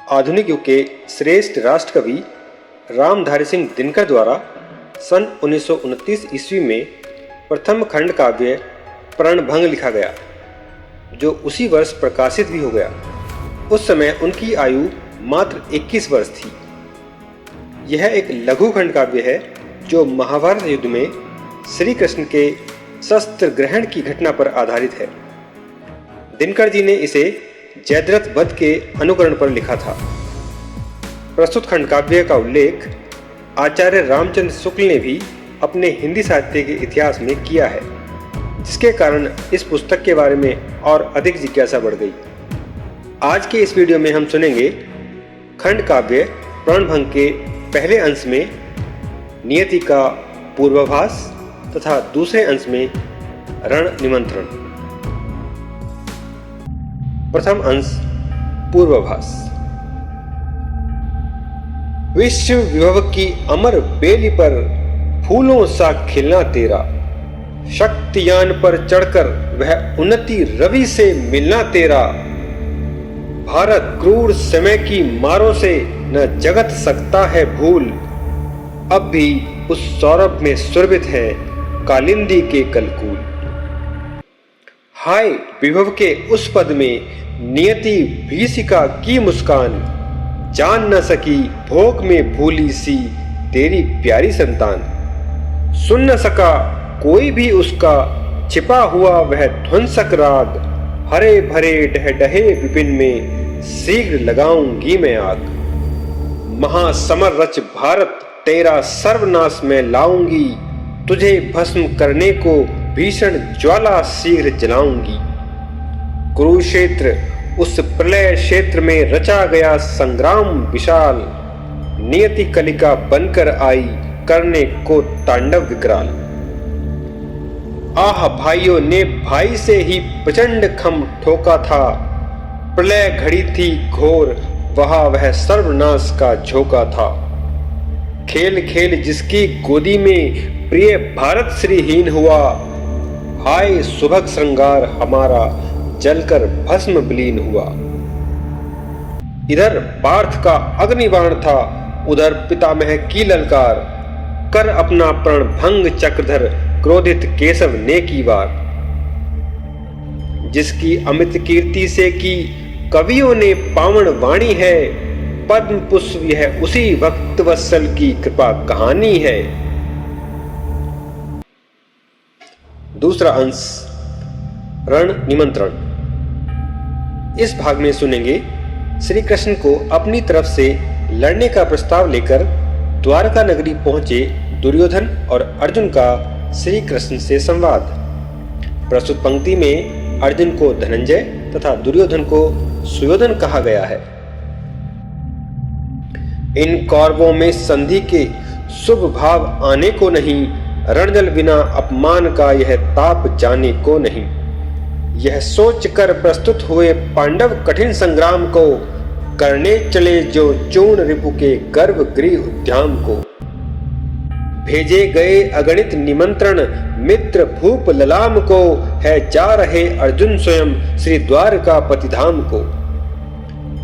आधुनिक युग के श्रेष्ठ राष्ट्र कवि रामधारी सिंह दिनकर द्वारा सन 1929 ईस्वी में प्रथम खंड काव्य प्रणभंग लिखा गया, जो उसी वर्ष प्रकाशित भी हो गया। उस समय उनकी आयु मात्र 21 वर्ष थी। यह एक लघु खंड काव्य है जो महाभारत युद्ध में श्री कृष्ण के शस्त्र ग्रहण की घटना पर आधारित है। दिनकर जी ने इसे जयद्रथ वध के अनुकरण पर लिखा था। प्रस्तुत खंड काव्य का उल्लेख आचार्य रामचंद्र शुक्ल ने भी अपने हिंदी साहित्य के इतिहास में किया है, जिसके कारण इस पुस्तक के बारे में और अधिक जिज्ञासा बढ़ गई। आज के इस वीडियो में हम सुनेंगे खंड काव्य प्रणभंग के पहले अंश में नियति का पूर्वाभास तथा दूसरे अंश में रण निमंत्रण। प्रथम अंश पूर्वाभास। विश्व विभव की अमर बेली पर फूलों सा खिलना तेरा, शक्तियान पर चढ़कर वह उन्नति रवि से मिलना तेरा। भारत क्रूर समय की मारों से न जगत सकता है भूल, अब भी उस सौरभ में सुरभित है कालिंदी के कलकूल। हाय विभव के उस पद में नियति भीषिका की मुस्कान, जान न सकी भोग में भूली सी तेरी प्यारी संतान। सुन न सका कोई भी उसका छिपा हुआ वह ध्वंसक राग, हरे भरे डह डहे विपिन में शीघ्र लगाऊंगी मैं आग। महासमर रच भारत तेरा सर्वनाश में लाऊंगी, तुझे भस्म करने को भीषण ज्वाला शीघ्र जलाऊंगी। कुरुक्षेत्र उस प्रलय क्षेत्र में रचा गया संग्राम विशाल, नियति कलिका बनकर आई करने को तांडव विकराल। आह भाइयों ने भाई से ही प्रचंड खम ठोका था, प्रलय घड़ी थी घोर वहां वह सर्वनाश का झोंका था। खेल खेल जिसकी गोदी में प्रिय भारत श्रीहीन हुआ, हाय सुभग श्रृंगार हमारा जलकर भस्म विलीन हुआ। इधर पार्थ का अग्निबाण था, उधर पितामह की ललकार, कर अपना प्रण भंग चक्रधर क्रोधित केशव ने की वार। जिसकी अमित कीर्ति से की कवियों ने पावन वाणी है, पद्म पुष्प यह उसी भक्त वत्सल की कृपा कहानी है। दूसरा अंश रण निमंत्रण। इस भाग में सुनेंगे श्री कृष्ण को अपनी तरफ से लड़ने का प्रस्ताव लेकर द्वारका नगरी पहुंचे दुर्योधन और अर्जुन का श्री कृष्ण से संवाद। प्रस्तुत पंक्ति में अर्जुन को धनंजय तथा दुर्योधन को सुयोधन कहा गया है। इन कौरवों में संधि के शुभ भाव आने को नहीं, रणजल बिना अपमान का यह ताप जाने को नहीं। यह सोच कर प्रस्तुत हुए पांडव कठिन संग्राम को, करने चले जो चूर्ण रिपु के गर्भ गृह उद्याम को। भेजे गए अगणित निमंत्रण मित्र भूप ललाम को, है जा रहे अर्जुन स्वयं श्री द्वारका पतिधाम को।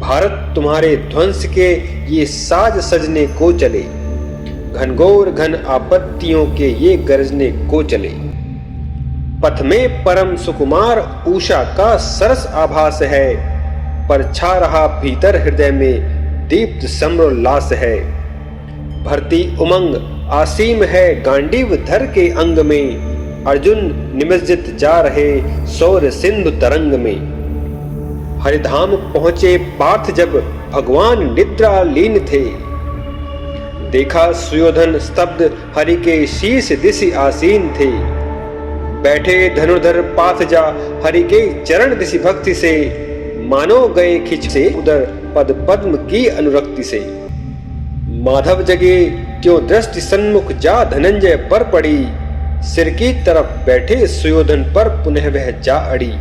भारत तुम्हारे ध्वंस के ये साज सजने को चले, घनघोर घन आपत्तियों के ये गरजने को चले। पथ में परम सुकुमार उषा का सरस आभास है, पर छा रहा भीतर हृदय में दीप्त सम्रोल्लास है। भरती उमंग आसीम है गांडीव धर के अंग में, अर्जुन निमज्जित जा रहे सौर सिंधु तरंग में। हरिधाम पहुंचे पार्थ जब भगवान निद्रा लीन थे, देखा सुयोधन स्तब्ध हरि के शीश दिशि आसीन थे। बैठे धनुर्धर पार्थ जा हरि के चरण दिशि भक्ति से, मानो गए खिंच से उधर पद पद्म की अनुरक्ति से। माधव जगे क्यों दृष्टि सन्मुख जा धनंजय पर पड़ी, सिर की तरफ बैठे सुयोधन पर पुनः वह जा अड़ी।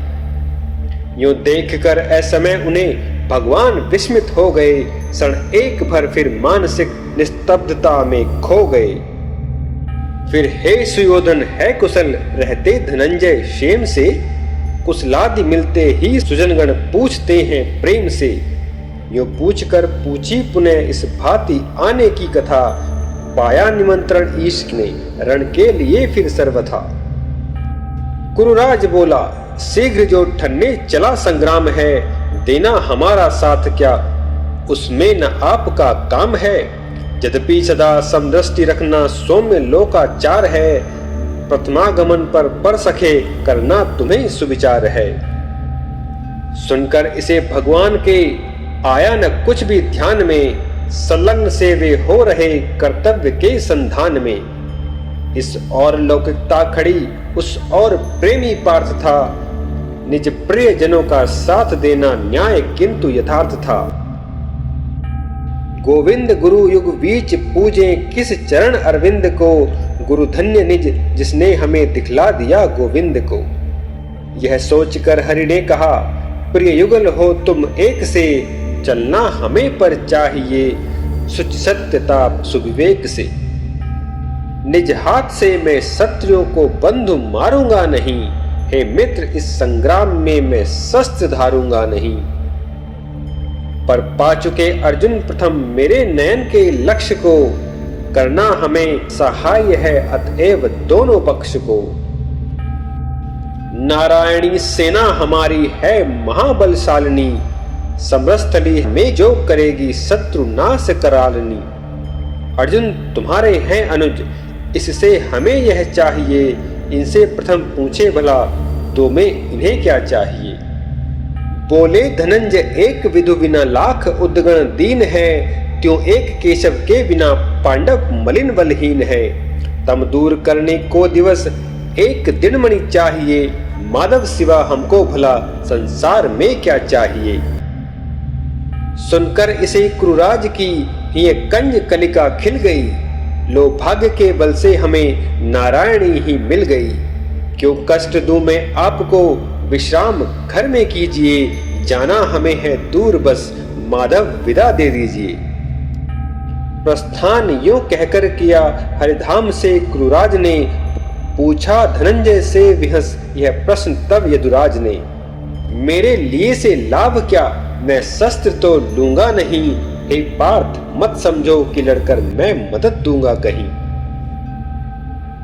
यूं देख कर असमय उन्हें भगवान विस्मित हो गए, क्षण एक भर फिर मानसिक निस्तब्धता में खो गए। फिर हे सुयोधन है कुशल रहते धनंजय क्षेम से, कुशलादि मिलते ही सुजनगण पूछते हैं प्रेम से। यो पूछकर पूछी पुनः इस भांति आने की कथा, पाया निमंत्रण ईश ने रण के लिए फिर सर्वथा। कुरुराज बोला, शीघ्र जो ठन्ने चला संग्राम है, देना हमारा साथ क्या उसमें न आपका काम है। यद्यपि सदा समदृष्टि रखना सौम्य लोकाचार है, प्रथमागमन पर सखे करना तुम्हें सुविचार है। सुनकर इसे भगवान के आया न कुछ भी ध्यान में, संलग्न से वे हो रहे कर्तव्य के संधान में। इस और लौकिकता खड़ी उस और प्रेमी पार्थ था, निज प्रिय जनों का साथ देना न्याय किंतु यथार्थ था। गोविंद गुरु युग बीच पूजे किस चरण अरविंद को, गुरु धन्य निज जिसने हमें दिखला दिया गोविंद को। यह सोचकर हरि ने कहा, प्रिय युगल हो तुम एक से, चलना हमें पर चाहिए सुच सत्यता सुविवेक से। निज हाथ से मैं शत्रुओं को बंधु मारूंगा नहीं, हे मित्र इस संग्राम में मैं शस्त्र धारूंगा नहीं। पर पा चुके अर्जुन प्रथम मेरे नयन के लक्ष्य को, करना हमें सहाय है अतएव दोनों पक्ष को। नारायणी सेना हमारी है महाबलशालिनी, समरस्थली में जो करेगी शत्रु नाश करालनी। अर्जुन तुम्हारे हैं अनुज, इससे हमें यह चाहिए, इनसे प्रथम पूछे भला तो में इन्हें क्या चाहिए। बोले धनंजय एक विधु बिना लाख उद्गण दीन है, त्यों एक केशव के बिना पांडव मलिन बलहीन है। तम दूर करने को दिवस एक दिन मणि चाहिए, माधव सिवा हमको भला संसार में क्या चाहिए। सुनकर इसे क्रुराज की ये कंज कलिका खिल गई, लो भाग्य के बल से हमें नारायणी ही मिल गई। क्यों कष्ट दूं मैं आपको, विश्राम घर में कीजिए, जाना हमें है दूर बस माधव विदा दे दीजिए। प्रस्थान यूं कहकर किया हरिधाम से क्रुराज ने, पूछा धनंजय से विहस यह प्रश्न तब यदुराज ने। मेरे लिए से लाभ क्या, मैं शस्त्र तो लूंगा नहीं, हे पार्थ मत समझो कि लड़कर मैं मदद दूंगा कहीं।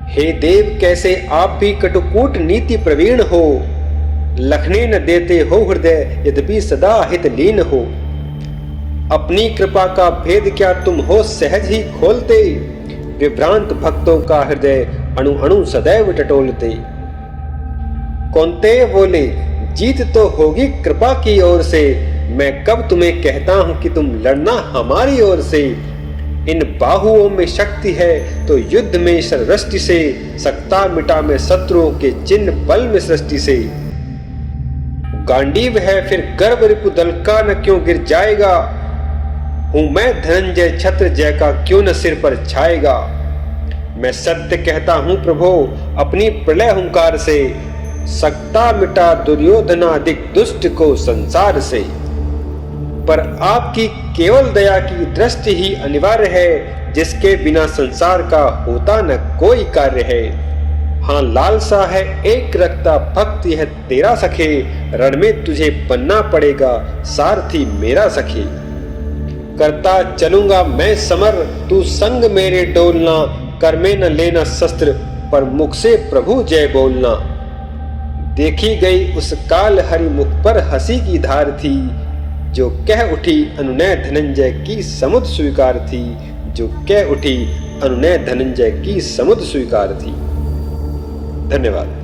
हे देव कैसे आप भी कटुकूट नीति प्रवीण हो, लखने न देते हो हृदय यद्यपि सदा हित लीन हो। अपनी कृपा का भेद क्या तुम हो सहज ही खोलते, विभ्रांत भक्तों का हृदय अणु अणु सदैव टटोलते। कौन्तेय बोले, जीत तो होगी कृपा की ओर से, मैं कब तुम्हें कहता हूं कि तुम लड़ना हमारी ओर से। इन बाहुओं में शक्ति है तो युद्ध में शरवृष्टि से, सकता मिटा में शत्रुओं के चिन्ह बल में सृष्टि से। गांडीव है फिर गर्भ रिपु दल का न क्यों गिर जाएगा, हूं मैं धनंजय छत्र जय का क्यों न सिर पर छाएगा। मैं सत्य कहता हूं प्रभो अपनी प्रलय हुंकार से, सकता मिटा दुर्योधनादिक दुष्ट को संसार से। पर आपकी केवल दया की दृष्टि ही अनिवार्य है, जिसके बिना संसार का होता न कोई कार्य है। हाँ लालसा है एक रखता भक्त यह तेरा सखे, रण में तुझे बनना पड़ेगा सारथी मेरा सखे। करता चलूंगा मैं समर तू संग मेरे डोलना, कर में न लेना शस्त्र पर मुख से प्रभु जय बोलना। देखी गई उस काल हरि मुख पर हंसी की धार थी, जो कह उठी अनुनय धनंजय की समुद स्वीकार थी, जो कह उठी अनुनय धनंजय की समुद स्वीकार थी। धन्यवाद।